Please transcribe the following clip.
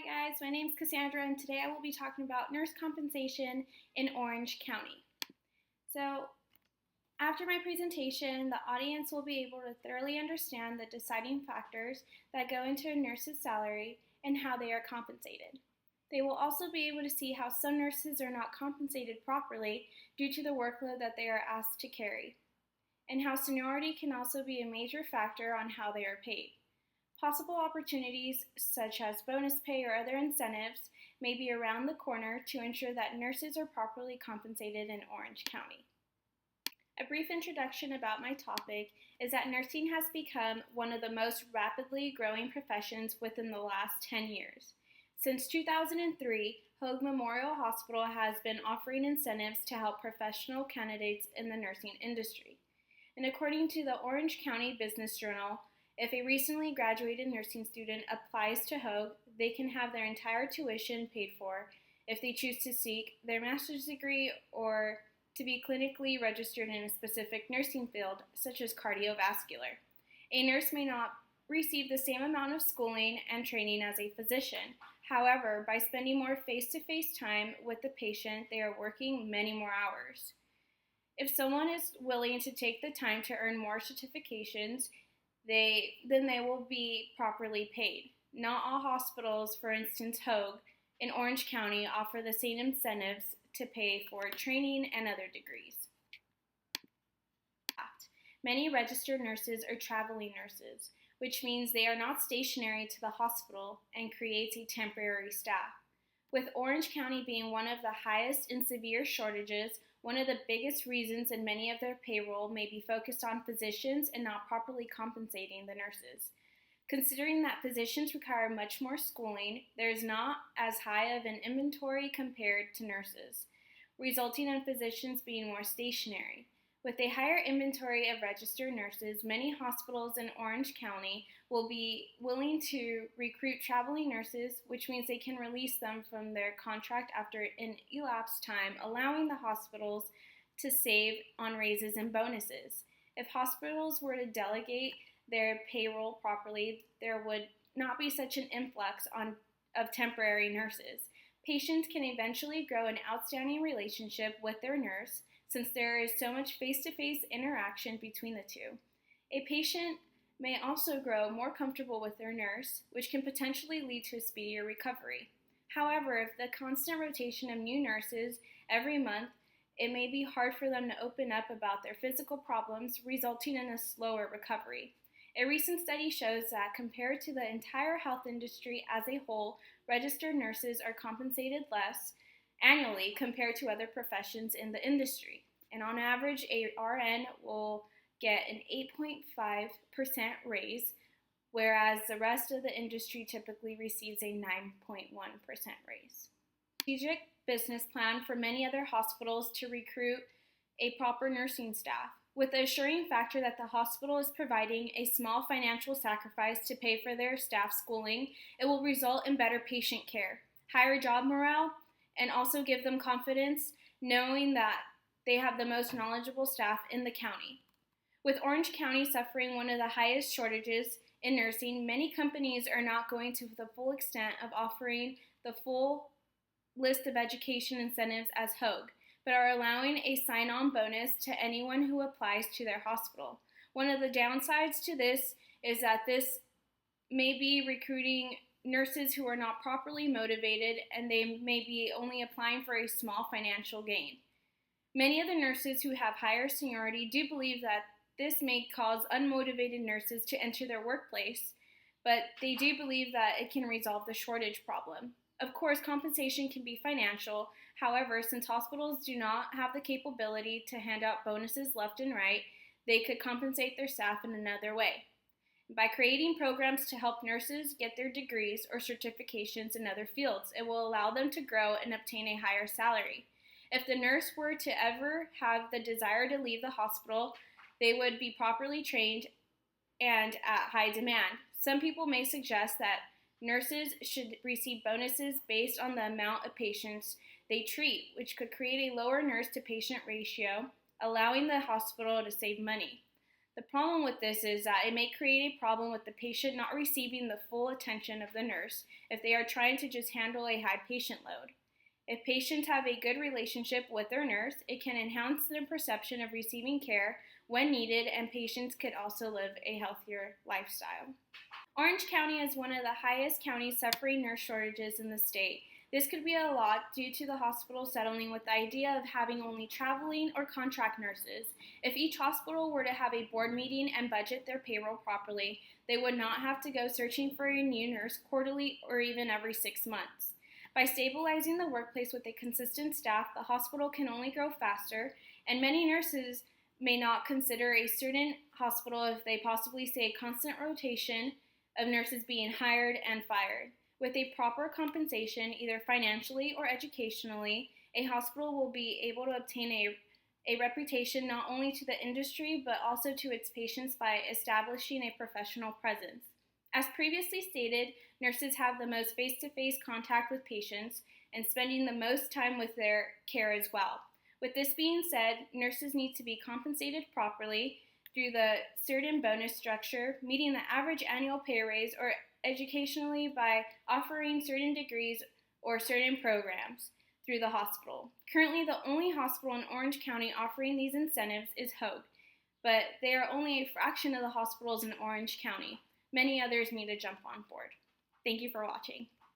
guys, my name is Cassandra and today I will be talking about nurse compensation in Orange County. So after my presentation, the audience will be able to thoroughly understand the deciding factors that go into a nurse's salary and how they are compensated. They will also be able to see how some nurses are not compensated properly due to the workload that they are asked to carry, and how seniority can also be a major factor on how they are paid. Possible opportunities, such as bonus pay or other incentives, may be around the corner to ensure that nurses are properly compensated in Orange County. A brief introduction about my topic is that nursing has become one of the most rapidly growing professions within the last 10 years. Since 2003, Hoag Memorial Hospital has been offering incentives to help professional candidates in the nursing industry. And according to the Orange County Business Journal, if a recently graduated nursing student applies to Hoag, they can have their entire tuition paid for if they choose to seek their master's degree or to be clinically registered in a specific nursing field, such as cardiovascular. A nurse may not receive the same amount of schooling and training as a physician. However, by spending more face-to-face time with the patient, they are working many more hours. If someone is willing to take the time to earn more certifications, then they will be properly paid. Not all hospitals, for instance Hoag, in Orange County offer the same incentives to pay for training and other degrees. Many registered nurses are traveling nurses, which means they are not stationary to the hospital and creates a temporary staff. With Orange County being one of the highest in severe shortages, one of the biggest reasons in many of their payroll may be focused on physicians and not properly compensating the nurses. Considering that physicians require much more schooling, there is not as high of an inventory compared to nurses, resulting in physicians being more stationary. With a higher inventory of registered nurses, many hospitals in Orange County will be willing to recruit traveling nurses, which means they can release them from their contract after an elapsed time, allowing the hospitals to save on raises and bonuses. If hospitals were to delegate their payroll properly, there would not be such an influx of temporary nurses. Patients can eventually grow an outstanding relationship with their nurse, since there is so much face-to-face interaction between the two. A patient may also grow more comfortable with their nurse, which can potentially lead to a speedier recovery. However, if the constant rotation of new nurses every month, it may be hard for them to open up about their physical problems, resulting in a slower recovery. A recent study shows that compared to the entire health industry as a whole, registered nurses are compensated less annually compared to other professions in the industry. And on average, a RN will get an 8.5% raise, whereas the rest of the industry typically receives a 9.1% raise. Strategic business plan for many other hospitals to recruit a proper nursing staff, with the assuring factor that the hospital is providing a small financial sacrifice to pay for their staff schooling. It will result in better patient care, higher job morale, and also give them confidence knowing that they have the most knowledgeable staff in the county. With Orange County suffering one of the highest shortages in nursing, many companies are not going to the full extent of offering the full list of education incentives as Hoag, but are allowing a sign-on bonus to anyone who applies to their hospital. One of the downsides to this is that this may be recruiting nurses who are not properly motivated, and they may be only applying for a small financial gain. Many of the nurses who have higher seniority do believe that this may cause unmotivated nurses to enter their workplace, but they do believe that it can resolve the shortage problem. Of course, compensation can be financial. However, since hospitals do not have the capability to hand out bonuses left and right, they could compensate their staff in another way. By creating programs to help nurses get their degrees or certifications in other fields, it will allow them to grow and obtain a higher salary. If the nurse were to ever have the desire to leave the hospital, they would be properly trained and at high demand. Some people may suggest that nurses should receive bonuses based on the amount of patients they treat, which could create a lower nurse-to-patient ratio, allowing the hospital to save money. The problem with this is that it may create a problem with the patient not receiving the full attention of the nurse if they are trying to just handle a high patient load. If patients have a good relationship with their nurse, it can enhance their perception of receiving care when needed, and patients could also live a healthier lifestyle. Orange County is one of the highest counties suffering nurse shortages in the state. This could be a lot due to the hospital settling with the idea of having only traveling or contract nurses. If each hospital were to have a board meeting and budget their payroll properly, they would not have to go searching for a new nurse quarterly or even every 6 months. By stabilizing the workplace with a consistent staff, the hospital can only grow faster, and many nurses may not consider a certain hospital if they possibly see a constant rotation of nurses being hired and fired. With a proper compensation, either financially or educationally, a hospital will be able to obtain a reputation not only to the industry but also to its patients by establishing a professional presence. As previously stated, nurses have the most face-to-face contact with patients and spending the most time with their care as well. With this being said, nurses need to be compensated properly through the certain bonus structure, meeting the average annual pay raise, or educationally by offering certain degrees or certain programs through the hospital. Currently, the only hospital in Orange County offering these incentives is Hoag, but they are only a fraction of the hospitals in Orange County. Many others need to jump on board. Thank you for watching.